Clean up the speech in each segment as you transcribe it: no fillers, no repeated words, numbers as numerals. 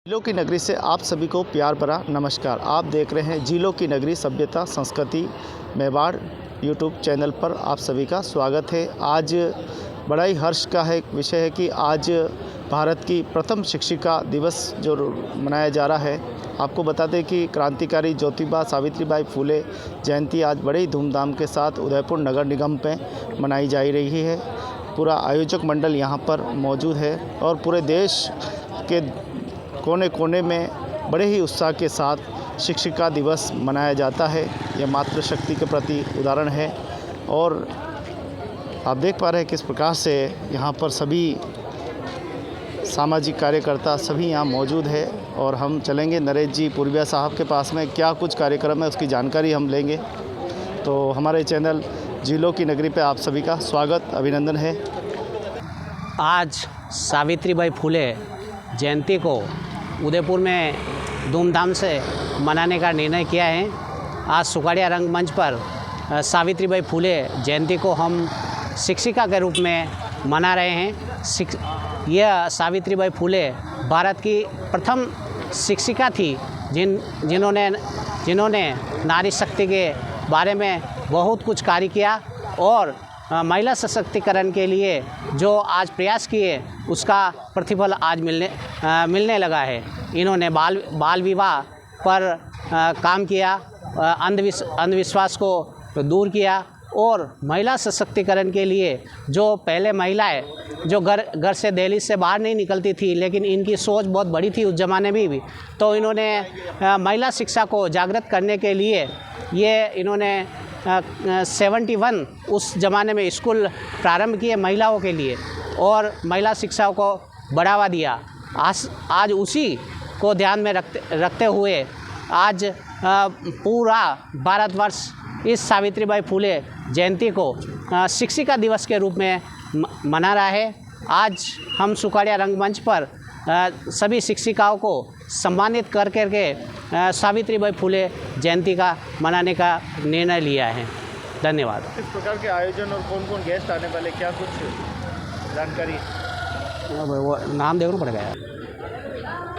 जिलों की नगरी से आप सभी को प्यार भरा नमस्कार। आप देख रहे हैं जिलों की नगरी सभ्यता संस्कृति मेवाड़ यूट्यूब चैनल पर आप सभी का स्वागत है। आज बड़ा ही हर्ष का है विषय है कि आज भारत की प्रथम शिक्षिका दिवस जो मनाया जा रहा है। आपको बता दें कि क्रांतिकारी ज्योतिबा सावित्रीबाई फुले जयंती आज बड़े ही धूमधाम के साथ उदयपुर नगर निगम में मनाई जा रही है। पूरा आयोजक मंडल यहाँ पर मौजूद है और पूरे देश के कोने कोने में बड़े ही उत्साह के साथ शिक्षिका दिवस मनाया जाता है। यह मातृशक्ति के प्रति उदाहरण है और आप देख पा रहे हैं किस प्रकार से यहाँ पर सभी सामाजिक कार्यकर्ता सभी यहाँ मौजूद है। और हम चलेंगे नरेश जी पूर्विया साहब के पास में, क्या कुछ कार्यक्रम है उसकी जानकारी हम लेंगे। तो हमारे चैनल जिलों की नगरी पे आप सभी का स्वागत अभिनंदन है। आज सावित्रीबाई फुले जयंती को उदयपुर में धूमधाम से मनाने का निर्णय किया है। आज सुखाड़िया रंगमंच पर सावित्रीबाई फुले जयंती को हम शिक्षिका के रूप में मना रहे हैं। यह सावित्रीबाई फुले भारत की प्रथम शिक्षिका थी जिन्होंने नारी शक्ति के बारे में बहुत कुछ कार्य किया और महिला सशक्तिकरण के लिए जो आज प्रयास किए उसका प्रतिफल आज मिलने लगा है। इन्होंने बाल विवाह पर काम किया, अंधविश्वास को दूर किया और महिला सशक्तिकरण के लिए जो पहले महिलाएं जो घर से दहलीज से बाहर नहीं निकलती थी, लेकिन इनकी सोच बहुत बड़ी थी उस ज़माने में भी, तो इन्होंने महिला शिक्षा को जागृत करने के लिए इन्होंने 71 उस ज़माने में स्कूल प्रारंभ किए महिलाओं के लिए और महिला शिक्षा को बढ़ावा दिया। आज उसी को ध्यान में रखते हुए आज पूरा भारतवर्ष इस सावित्रीबाई फुले जयंती को शिक्षिका दिवस के रूप में मना रहा है। आज हम सुखाड़िया रंगमंच पर सभी शिक्षिकाओं को सम्मानित करके सावित्रीबाई फुले जयंती का मनाने का निर्णय लिया है। धन्यवाद। इस प्रकार के आयोजन और कौन कौन गेस्ट आने वाले, क्या कुछ जानकारी? वो नाम देखना पड़ेगा।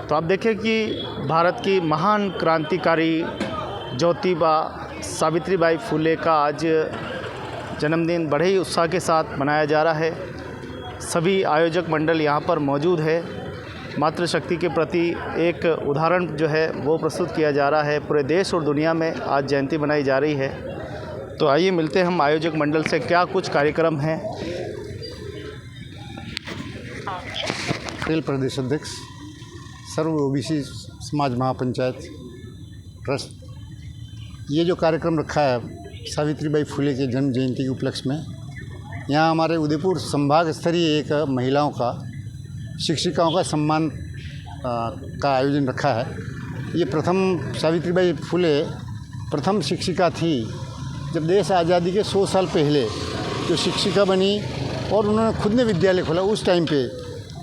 तो आप देखें कि भारत की महान क्रांतिकारी ज्योतिबा सावित्रीबाई फुले का आज जन्मदिन बड़े ही उत्साह के साथ मनाया जा रहा है। सभी आयोजक मंडल यहाँ पर मौजूद है। मातृशक्ति के प्रति एक उदाहरण जो है वो प्रस्तुत किया जा रहा है। पूरे देश और दुनिया में आज जयंती मनाई जा रही है। तो आइए मिलते हैं हम आयोजक मंडल से, क्या कुछ कार्यक्रम हैं। प्रदेश अध्यक्ष सर्व ओबीसी समाज महापंचायत ट्रस्ट, ये जो कार्यक्रम रखा है सावित्रीबाई फुले के जन्म जयंती के उपलक्ष्य में, यहाँ हमारे उदयपुर संभाग स्तरीय एक महिलाओं का शिक्षिकाओं का सम्मान का आयोजन रखा है। ये प्रथम सावित्रीबाई फुले प्रथम शिक्षिका थी जब देश आज़ादी के 100 साल पहले जो शिक्षिका बनी और उन्होंने खुद ने विद्यालय खोला। उस टाइम पे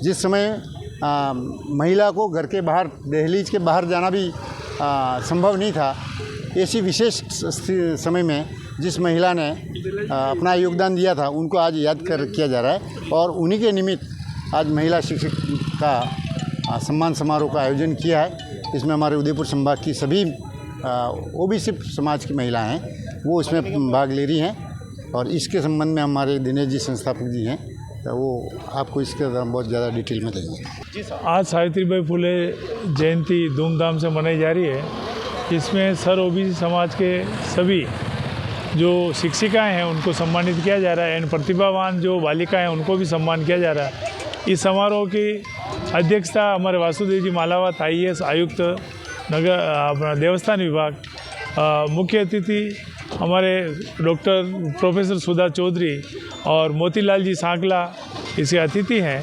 जिस समय महिला को घर के बाहर दहलीज के बाहर जाना भी संभव नहीं था, ऐसी विशेष समय में जिस महिला ने अपना योगदान दिया था उनको आज याद किया जा रहा है और उन्हीं के निमित्त आज महिला शिक्षक का सम्मान समारोह का आयोजन किया है। इसमें हमारे उदयपुर संभाग की सभी ओबीसी समाज की महिलाएं हैं वो इसमें भाग ले रही हैं और इसके संबंध में हमारे दिनेश जी संस्थापक जी हैं, तो वो आपको इसके बहुत ज़्यादा डिटेल में देंगे। आज सावित्रीबाई फुले जयंती धूमधाम से मनाई जा रही है। इसमें सर ओबीसी समाज के सभी जो शिक्षिकाएं हैं उनको सम्मानित किया जा रहा है एंड प्रतिभावान जो बालिकाएं हैं उनको भी सम्मान किया जा रहा है। इस समारोह की अध्यक्षता हमारे वासुदेव जी मालावत IAS आयुक्त नगर अपना देवस्थान विभाग, मुख्य अतिथि हमारे डॉक्टर प्रोफेसर सुधा चौधरी और मोतीलाल जी सांकला इसके अतिथि हैं।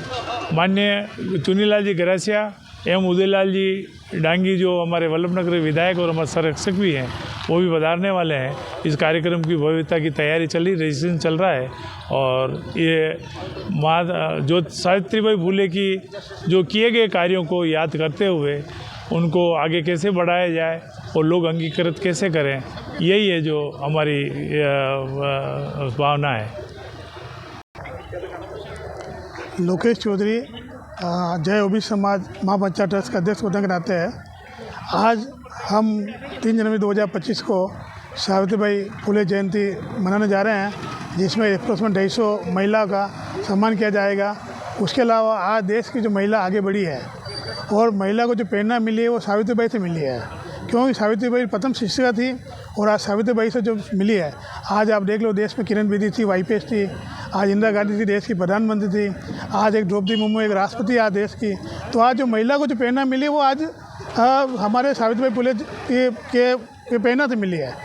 माननीय चुनीलाल जी गरासिया एवं उदयलाल जी डांगी जो हमारे वल्लभनगर विधायक और हमारे संरक्षक भी हैं वो भी पधारने वाले हैं। इस कार्यक्रम की भव्यता की तैयारी चल रही, रजिस्ट्रेशन चल रहा है और ये जो सावित्रीबाई फुले की जो किए गए कार्यों को याद करते हुए उनको आगे कैसे बढ़ाया जाए और लोग अंगीकृत कैसे करें, यही है जो हमारी भावना है। लोकेश चौधरी जय ओबीसी समाज महापंचायत ट्रस्ट का अध्यक्ष होने के नाते है आज हम 3 जनवरी 2025 को सावित्रीबाई फुले जयंती मनाने जा रहे हैं, जिसमें अप्रोक्सीमेट 250 महिला का सम्मान किया जाएगा। उसके अलावा आज देश की जो महिला आगे बढ़ी है और महिला को जो प्रेरणा मिली है वो सावित्रीबाई से मिली है, क्योंकि सावित्रीबाई प्रथम शिक्षिका थी और आज सावित्रीबाई से जो मिली है, आज आप देख लो देश में किरण बेदी थी, वाईपीएस थी, आज इंदिरा गांधी थी देश की प्रधानमंत्री थी, आज एक द्रौपदी मुर्मू एक राष्ट्रपति आज देश की। तो आज जो महिला को जो प्रेरणा मिली वो आज हमारे सावित्रीबाई फुले के प्रेरणा से मिली है।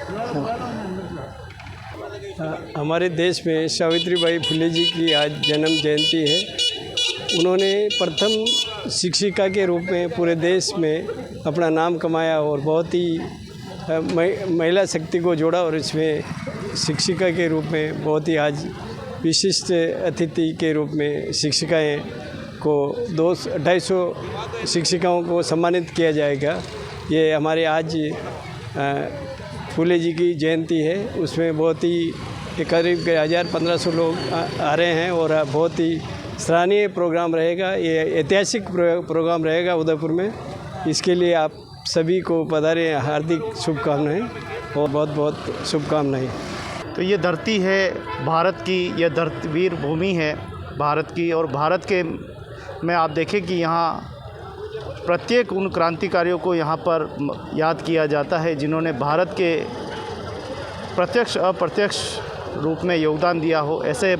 हमारे देश में सावित्रीबाई फुले जी की आज जन्म जयंती है। उन्होंने प्रथम शिक्षिका के रूप में पूरे देश में अपना नाम कमाया और बहुत ही महिला शक्ति को जोड़ा और इसमें शिक्षिका के रूप में बहुत ही आज विशिष्ट अतिथि के रूप में शिक्षिकाएं को 250 शिक्षिकाओं को सम्मानित किया जाएगा। ये हमारे आज फुले जी की जयंती है, उसमें बहुत ही करीब 1000-1500 लोग आ रहे हैं और बहुत ही सराहनीय प्रोग्राम रहेगा। ये ऐतिहासिक प्रोग्राम रहेगा उदयपुर में। इसके लिए आप सभी को पधारे हार्दिक शुभकामनाएं और बहुत बहुत शुभकामनाएं। तो ये धरती है भारत की, यह धरती वीर भूमि है भारत की, और भारत के में आप देखें कि यहाँ प्रत्येक उन क्रांतिकारियों को यहाँ पर याद किया जाता है जिन्होंने भारत के प्रत्यक्ष अप्रत्यक्ष रूप में योगदान दिया हो। ऐसे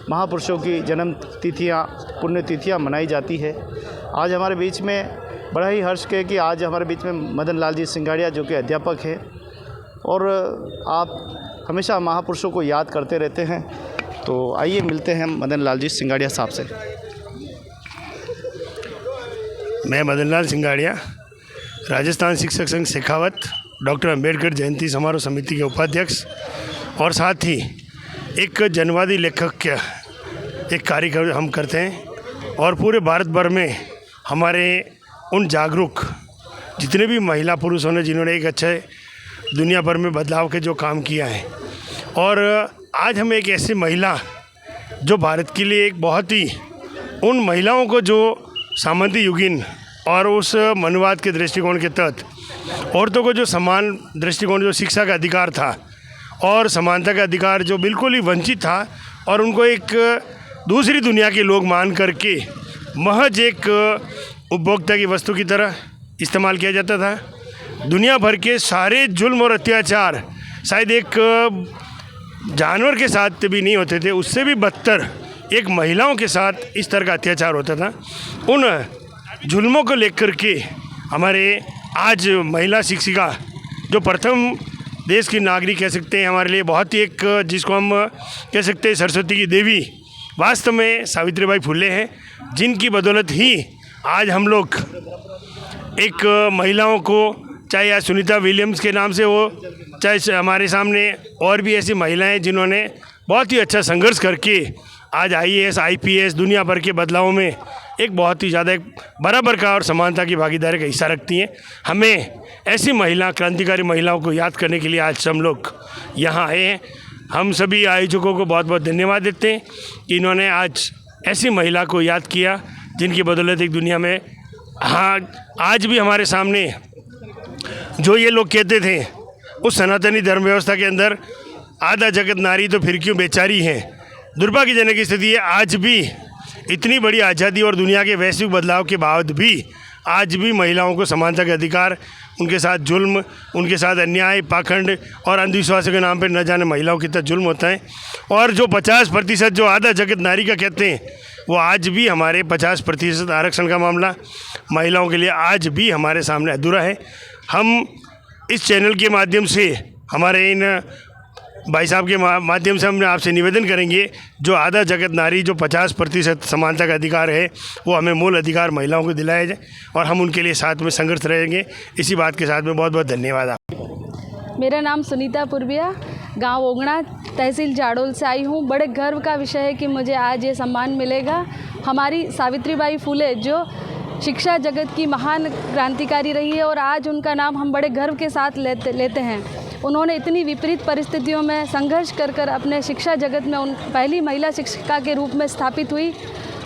महापुरुषों की जन्म तिथियाँ पुण्यतिथियाँ मनाई जाती है। आज हमारे बीच में बड़ा ही हर्ष है कि आज हमारे बीच में मदन लाल जी सिंगाड़िया जो कि अध्यापक हैं, और आप हमेशा महापुरुषों को याद करते रहते हैं। तो आइए मिलते हैं मदन लाल जी सिंगाड़िया साहब से। मैं मदन लाल सिंगाड़िया, राजस्थान शिक्षक संघ शेखावत, डॉक्टर अंबेडकर जयंती समारोह समिति के उपाध्यक्ष और साथ ही एक जनवादी लेखक का एक कार्यक्रम हम करते हैं। और पूरे भारत भर में हमारे उन जागरूक जितने भी महिला पुरुषों ने जिन्होंने एक अच्छे दुनिया भर में बदलाव के जो काम किया है, और आज हम एक ऐसी महिला जो भारत के लिए एक बहुत ही उन महिलाओं को जो सामंती युगीन और उस मनुवाद के दृष्टिकोण के तहत औरतों को जो समान दृष्टिकोण जो शिक्षा का अधिकार था और समानता का अधिकार जो बिल्कुल ही वंचित था, और उनको एक दूसरी दुनिया के लोग मान करके महज एक उपभोक्ता की वस्तु की तरह इस्तेमाल किया जाता था। दुनिया भर के सारे जुल्म और अत्याचार शायद एक जानवर के साथ भी नहीं होते थे, उससे भी बदतर एक महिलाओं के साथ इस तरह का अत्याचार होता था। उन जुल्मों को लेकर के हमारे आज महिला शिक्षिका जो प्रथम देश की नागरिक कह सकते हैं, हमारे लिए बहुत ही एक जिसको हम कह सकते हैं सरस्वती की देवी वास्तव में सावित्रीबाई फुले हैं, जिनकी बदौलत ही आज हम लोग एक महिलाओं को, चाहे आज सुनीता विलियम्स के नाम से हो, चाहे हमारे सामने और भी ऐसी महिलाएं जिन्होंने बहुत ही अच्छा संघर्ष करके आज IAS IPS दुनिया भर के बदलावों में एक बहुत ही ज़्यादा एक बराबर का और समानता की भागीदारी का हिस्सा रखती हैं। हमें ऐसी महिला क्रांतिकारी महिलाओं को याद करने के लिए आज हम लोग यहाँ आए हैं। हम सभी आयोजकों को बहुत बहुत धन्यवाद देते हैं कि इन्होंने आज ऐसी महिला को याद किया जिनकी बदौलत एक दुनिया में आज भी हमारे सामने जो ये लोग कहते थे उस सनातनी धर्म व्यवस्था के अंदर आधा जगत नारी तो फिर क्यों बेचारी हैं, दुर्भाग्यजनक स्थिति है। आज भी इतनी बड़ी आज़ादी और दुनिया के वैश्विक बदलाव के बाद भी आज भी महिलाओं को समानता के अधिकार, उनके साथ जुल्म, उनके साथ अन्याय, पाखंड और अंधविश्वास के नाम पर न जाने महिलाओं की तरह जुल्म होता है। और जो 50% जो आधा जगत नारी का कहते हैं, वो आज भी हमारे 50% आरक्षण का मामला महिलाओं के लिए आज भी हमारे सामने अधूरा है। हम इस चैनल के माध्यम से, हमारे इन भाई साहब के माध्यम से हमने आपसे निवेदन करेंगे, जो आधा जगत नारी जो 50% समानता का अधिकार है, वो हमें मूल अधिकार महिलाओं को दिलाया जाए और हम उनके लिए साथ में संघर्ष रहेंगे। इसी बात के साथ में बहुत बहुत धन्यवाद। आप मेरा नाम सुनीता पुरबिया, गांव ओगना, तहसील जाडोल से आई हूं। बड़े गर्व का विषय है कि मुझे आज ये सम्मान मिलेगा। हमारी सावित्रीबाई फुले जो शिक्षा जगत की महान क्रांतिकारी रही है और आज उनका नाम हम बड़े गर्व के साथ लेते हैं। उन्होंने इतनी विपरीत परिस्थितियों में संघर्ष कर अपने शिक्षा जगत में उन पहली महिला शिक्षिका के रूप में स्थापित हुई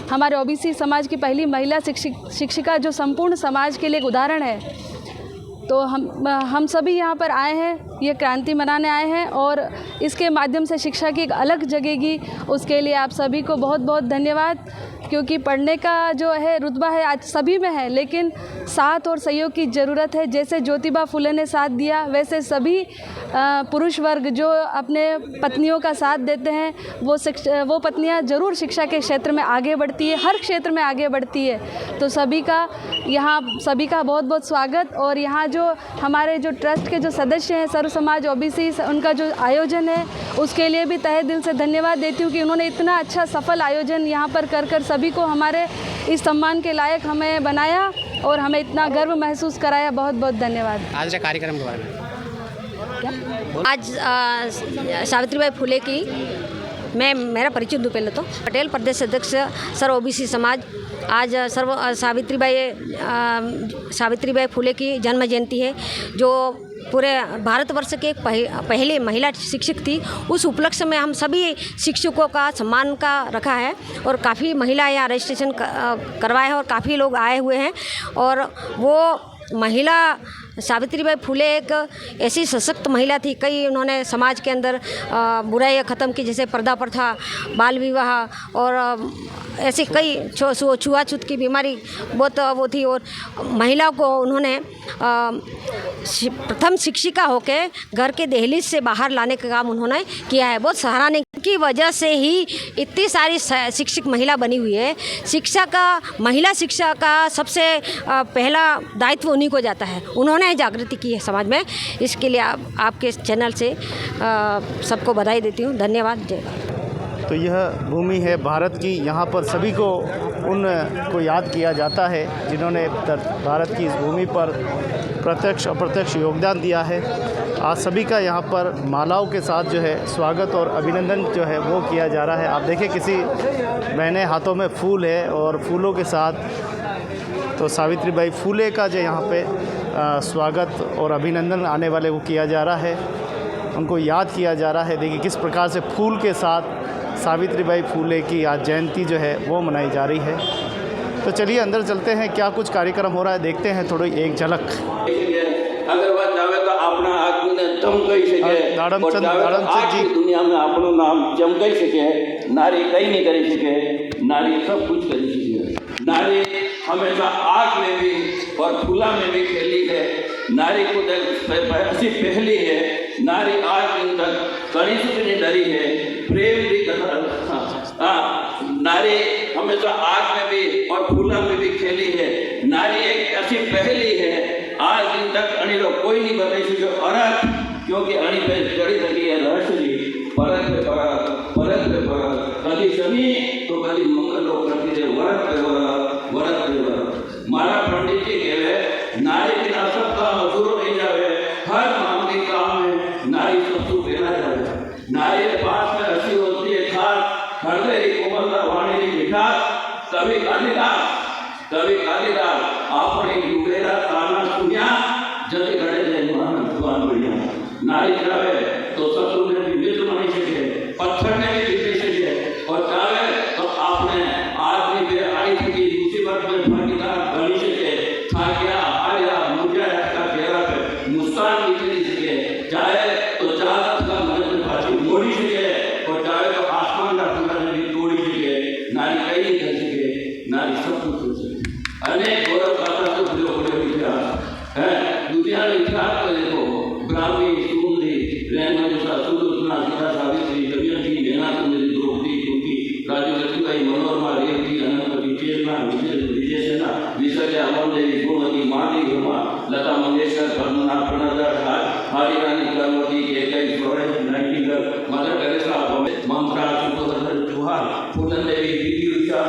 हमारे ओबीसी समाज की पहली महिला शिक्षिका जो संपूर्ण समाज के लिए एक उदाहरण है। तो हम सभी यहाँ पर आए हैं, ये क्रांति मनाने आए हैं और इसके माध्यम से शिक्षा की एक अलग जगेगी। उसके लिए आप सभी को बहुत बहुत धन्यवाद, क्योंकि पढ़ने का जो है रुतबा है आज सभी में है, लेकिन साथ और सहयोग की ज़रूरत है। जैसे ज्योतिबा फुले ने साथ दिया, वैसे सभी पुरुष वर्ग जो अपने पत्नियों का साथ देते हैं, वो पत्नियां ज़रूर शिक्षा के क्षेत्र में आगे बढ़ती है, हर क्षेत्र में आगे बढ़ती है। तो सभी का बहुत बहुत स्वागत। और यहाँ जो हमारे जो ट्रस्ट के जो सदस्य हैं, सर्व समाज ओबीसी, उनका जो आयोजन है उसके लिए भी तहे दिल से धन्यवाद देती हूँ कि उन्होंने इतना अच्छा सफल आयोजन यहाँ पर कर सभी को हमारे इस सम्मान के लायक हमें बनाया और हमें इतना गर्व महसूस कराया। बहुत बहुत धन्यवाद। आज के कार्यक्रम के बारे में आज सावित्रीबाई फुले की मेरा परिचय दूँ। पहले तो पटेल प्रदेश अध्यक्ष सर्व ओबीसी समाज। आज सावित्रीबाई फुले की जन्म जयंती है, जो पूरे भारतवर्ष के पहले महिला शिक्षक थी। उस उपलक्ष्य में हम सभी शिक्षकों का सम्मान का रखा है और काफ़ी महिला यहाँ रजिस्ट्रेशन करवाए हैं और काफ़ी लोग आए हुए हैं। और वो महिला सावित्रीबाई फुले एक ऐसी सशक्त महिला थी। कई उन्होंने समाज के अंदर बुराइयाँ ख़त्म की, जैसे पर्दा प्रथा, बाल विवाह और ऐसे कई छुआछूत की बीमारी बहुत वो थी। और महिला को उन्होंने प्रथम शिक्षिका होके घर के दहलीज से बाहर लाने का काम उन्होंने किया है। बहुत सराहनीय की वजह से ही इतनी सारी शिक्षक महिला बनी हुई है। महिला शिक्षा का सबसे पहला दायित्व उन्हीं को जाता है। उन्होंने जागृति की है समाज में। इसके लिए आपके चैनल से सबको बधाई देती हूँ। धन्यवाद। जय भारत। तो यह भूमि है भारत की, यहाँ पर सभी को उनको याद किया जाता है जिन्होंने भारत की इस भूमि पर प्रत्यक्ष अप्रत्यक्ष योगदान दिया है। आज सभी का यहाँ पर मालाओं के साथ जो है स्वागत और अभिनंदन जो है वो किया जा रहा है। आप देखें किसी बहने हाथों में फूल है और फूलों के साथ तो सावित्रीबाई फुले का जो यहाँ पे स्वागत और अभिनंदन आने वाले को किया जा रहा है, उनको याद किया जा रहा है। देखिए किस प्रकार से फूल के साथ सावित्रीबाई फुले की आज जयंती जो है वो मनाई जा रही है। तो चलिए अंदर चलते हैं, क्या कुछ कार्यक्रम हो रहा है देखते हैं थोड़ी एक झलक। अगर वह चाहे तो अपना आदमी ने चमकाई सके और दुनिया में अपनो नाम चमकाई सके। नारी कहीं नहीं कर सके, नारी सब कुछ कर सके। नारी हमेशा आग में भी और फूला में भी खेली है। नारी को ऐसी पहली है। नारी आज दिन तक कड़ी से नहीं डरी है, प्रेम भी नारी हमेशा आग में भी और फूला में भी खेली है। नारी एक ऐसी पहली है, आज दिन तक अणी लोग कोई नहीं बताई सके औरत, क्योंकि अणी पे चढ़ी सकी है रहस्य जी परत पे परत कभी शनि तो कभी मंगल लोग करती है वरत पे वरत। मारा पंडित जी कहे नारी बिना सबका मजूर नहीं जावे, हर मामूली काम में नारी सबको बेला जावे। नारी के पास में हंसी होती है खास, हृदय कोमलता वाणी की मिठास। कभी कालिदास आपने डूबेरा ताना सुनिया, जब खड़े थे भगवान बढ़िया। नारी जावे तो शत्रु ने भी मित्र बनी सके, पत्थर ने भी जीत सके, और जावे तो आपने आदमी पे आई थी मुसीबत में भागीदार बनी सके। था क्या आया मुझे का चेहरा पे मुस्कान निकली सके, चाहे तो चाहत का मन बाजी मोड़ी सके, और चाहे तो आसमान का टुकड़ा भी तोड़ी सके। नारी कहीं नहीं कर सके, नारी सब कुछ कर सके। अनेक गौरव गाथा तो बड़े इतिहास है दुनिया में। इतिहास को देखो, ब्राह्मी सुगंधी रेणुका सुदर्शना सीता सावित्री दमयंती नैना सुंदरी द्रौपदी कुंती राजू लक्ष्मीबाई मनोरमा रेवती अनंतवती चेतना विजय सेना विसर्जय अमरदेवी गुणवती माली ब्रह्मा लता मंगेशकर पद्मनाथ प्रणदार हारी Rani Karmavati Kaikeyi Florence Nightingale Mother Teresa Mamata Sukhdarshan Chauhan Poonam Devi Bibi Usha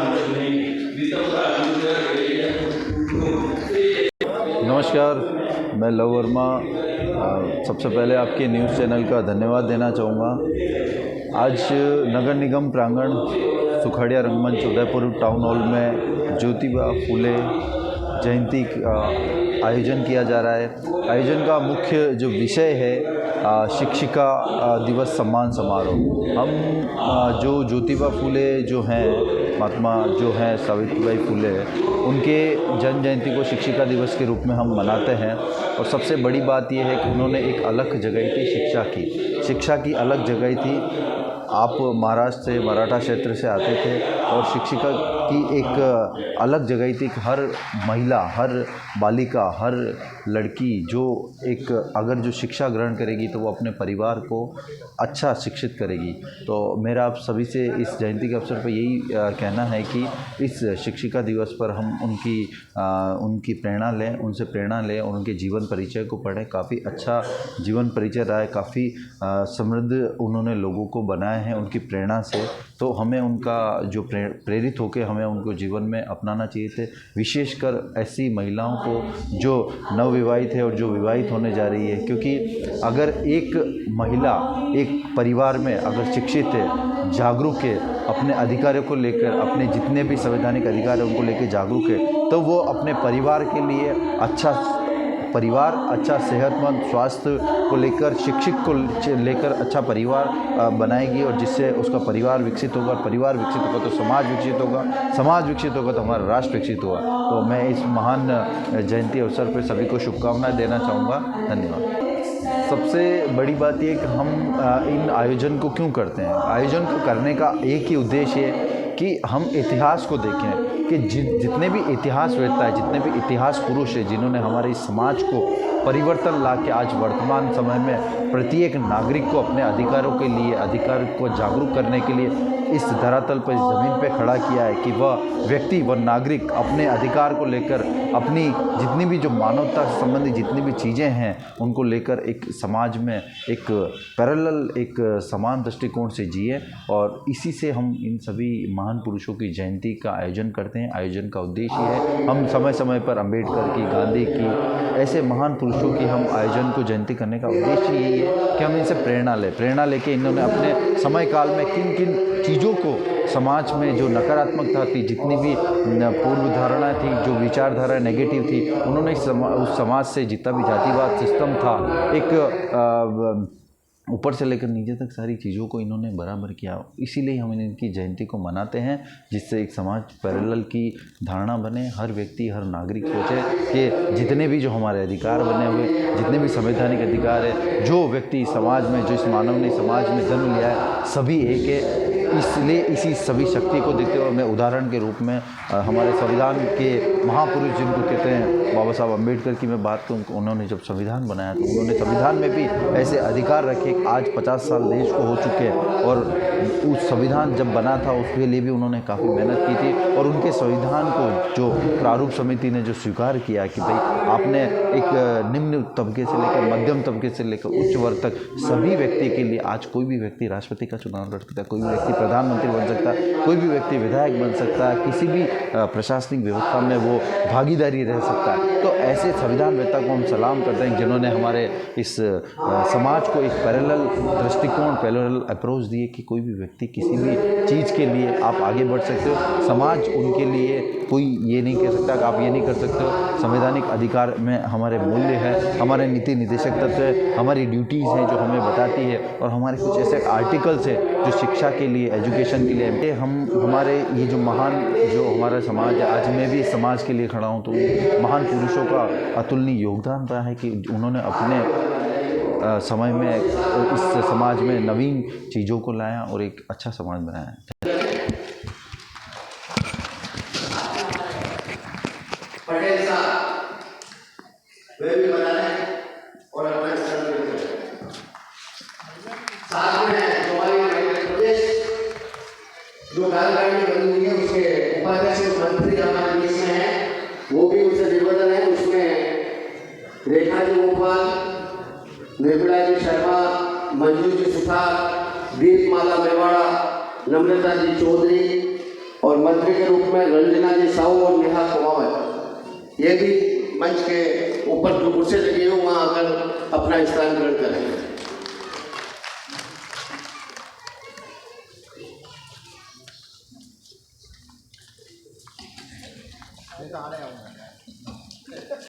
नमस्कार, मैं लव वर्मा। सबसे पहले आपके न्यूज़ चैनल का धन्यवाद देना चाहूँगा। आज नगर निगम प्रांगण सुखड़िया रंगमंच उदयपुर टाउन हॉल में ज्योतिबा फुले जयंती का आयोजन किया जा रहा है। आयोजन का मुख्य जो विषय है शिक्षिका दिवस सम्मान समारोह। हम जो ज्योतिबा फुले जो हैं, महात्मा जो हैं सावित्रीबाई फुले, उनके जन्म जयंती को शिक्षिका दिवस के रूप में हम मनाते हैं। और सबसे बड़ी बात यह है कि उन्होंने एक अलग जगाई थी शिक्षा की अलग जगाई थी। आप महाराष्ट्र से, मराठा क्षेत्र से आते थे और शिक्षिका की एक अलग जगह थी कि हर महिला, हर बालिका, हर लड़की जो एक अगर जो शिक्षा ग्रहण करेगी तो वो अपने परिवार को अच्छा शिक्षित करेगी। तो मेरा आप सभी से इस जयंती के अवसर पर यही कहना है कि इस शिक्षिका दिवस पर हम उनकी प्रेरणा लें, उनसे प्रेरणा लें और उनके जीवन परिचय को पढ़ें। काफ़ी अच्छा जीवन परिचय रहा है, काफ़ी समृद्ध उन्होंने लोगों को बनाया है उनकी प्रेरणा से। तो हमें उनका जो प्रेरित होकर हमें उनको जीवन में अपनाना चाहिए थे, विशेषकर ऐसी महिलाओं को जो नवविवाहित है और जो विवाहित होने जा रही है। क्योंकि अगर एक महिला एक परिवार में अगर शिक्षित है, जागरूक है, अपने अधिकारों को लेकर, अपने जितने भी संवैधानिक अधिकार हैं उनको लेकर जागरूक है, तो वो अपने परिवार के लिए अच्छा सेहतमंद स्वास्थ्य को लेकर, शिक्षित को लेकर अच्छा परिवार बनाएगी और जिससे उसका परिवार विकसित होगा। परिवार विकसित होगा तो समाज विकसित होगा, समाज विकसित होगा तो हमारा राष्ट्र विकसित होगा। तो मैं इस महान जयंती अवसर पर सभी को शुभकामनाएं देना चाहूँगा। धन्यवाद। सबसे बड़ी बात यह कि हम इन आयोजन को क्यों करते हैं। आयोजन को करने का एक ही उद्देश्य है कि हम इतिहास को देखें कि जितने भी इतिहासवेत्ता है, जितने भी इतिहास पुरुष हैं, जिन्होंने हमारे इस समाज को परिवर्तन ला के आज वर्तमान समय में प्रत्येक नागरिक को अपने अधिकारों के लिए, अधिकार को जागरूक करने के लिए इस धरातल पर, इस ज़मीन पे खड़ा किया है कि वह व्यक्ति, वह नागरिक अपने अधिकार को लेकर, अपनी जितनी भी जो मानवता से संबंधित जितनी भी चीज़ें हैं उनको लेकर एक समाज में एक पैरेलल, एक समान दृष्टिकोण से जिए। और इसी से हम इन सभी महान पुरुषों की जयंती का आयोजन करते हैं। आयोजन का उद्देश्य है हम समय समय पर अम्बेडकर की, गांधी की, ऐसे महान पुरुषों की हम आयोजन को जयंती करने का उद्देश्य यही है कि हम इनसे प्रेरणा लेके इन्होंने अपने समय काल में किन किन चीज़ों को समाज में जो नकारात्मकता थी, जितनी भी पूर्व धारणा थी, जो विचारधारा नेगेटिव थी, उन्होंने उस समाज से जितना भी जातिवाद सिस्टम था, एक ऊपर से लेकर नीचे तक सारी चीज़ों को इन्होंने बराबर किया। इसीलिए हम इनकी जयंती को मनाते हैं, जिससे एक समाज पैरेलल की धारणा बने। हर व्यक्ति, हर नागरिक सोचे कि जितने भी जो हमारे अधिकार बने हुए, जितने भी संवैधानिक अधिकार है, जो व्यक्ति समाज में, जो इस मानव ने समाज में जन्म लिया है, सभी एक है। इसलिए इसी सभी शक्ति को देखते हुए मैं उदाहरण के रूप में हमारे संविधान के महापुरुष जिनको कहते हैं बाबा साहब अम्बेडकर की मैं बात करूँ, उन्होंने जब संविधान बनाया तो उन्होंने संविधान में भी ऐसे अधिकार रखे। आज 50 साल देश को हो चुके हैं और उस संविधान जब बना था उसके लिए भी उन्होंने काफ़ी मेहनत की थी। और उनके संविधान को जो प्रारूप समिति ने जो स्वीकार किया कि भाई आपने एक निम्न तबके से लेकर मध्यम तबके से लेकर उच्च वर्ग तक सभी व्यक्ति के लिए, आज कोई भी व्यक्ति राष्ट्रपति का चुनाव लड़ सकता है, कोई भी व्यक्ति प्रधानमंत्री बन सकता है, कोई भी व्यक्ति विधायक बन सकता है, किसी भी प्रशासनिक व्यवस्था में वो भागीदारी रह सकता है। तो ऐसे संविधानवेत्ता को हम सलाम करते हैं जिन्होंने हमारे इस समाज को एक पैरेलल दृष्टिकोण, पैरेलल अप्रोच दिए कि कोई भी व्यक्ति किसी भी चीज़ के लिए आप आगे बढ़ सकते हो। समाज उनके लिए कोई ये नहीं कह सकता कि आप ये नहीं कर सकते हो। संवैधानिक अधिकार में हमारे मूल्य है, हमारे नीति निर्देशक तत्व है, हमारी ड्यूटीज़ हैं जो हमें बताती है और हमारे कुछ ऐसे आर्टिकल्स हैं जो शिक्षा के लिए, एजुकेशन के लिए हम हमारे ये जो महान जो हमारा समाज है, आज मैं भी समाज के लिए खड़ा हूँ तो महान पुरुषों का अतुलनीय योगदान रहा है कि उन्होंने अपने समय में इस समाज में नवीन चीज़ों को लाया और एक अच्छा समाज बनाया। पटेल साहब वे भी बना रहे हैं और अपना साथ में हमारी मध्य प्रदेश जो कार्यकारिणी बनी हुई है उसके उपाध्यक्ष मंत्री हमारे देश में है, वो भी उससे निवेदन है। उसमें रेखा जी गोपाल, निर्मला जी शर्मा, मंजू जी सुथार, दीपमाला मेवाड़ा, नम्रता जी चौधरी और मंत्री के रूप में रंजना जी साहू और नेहा कुमावत, ये भी मंच के ऊपर जो कुर्सी लगी है वहाँ आकर अपना स्थान ग्रहण करेंगे।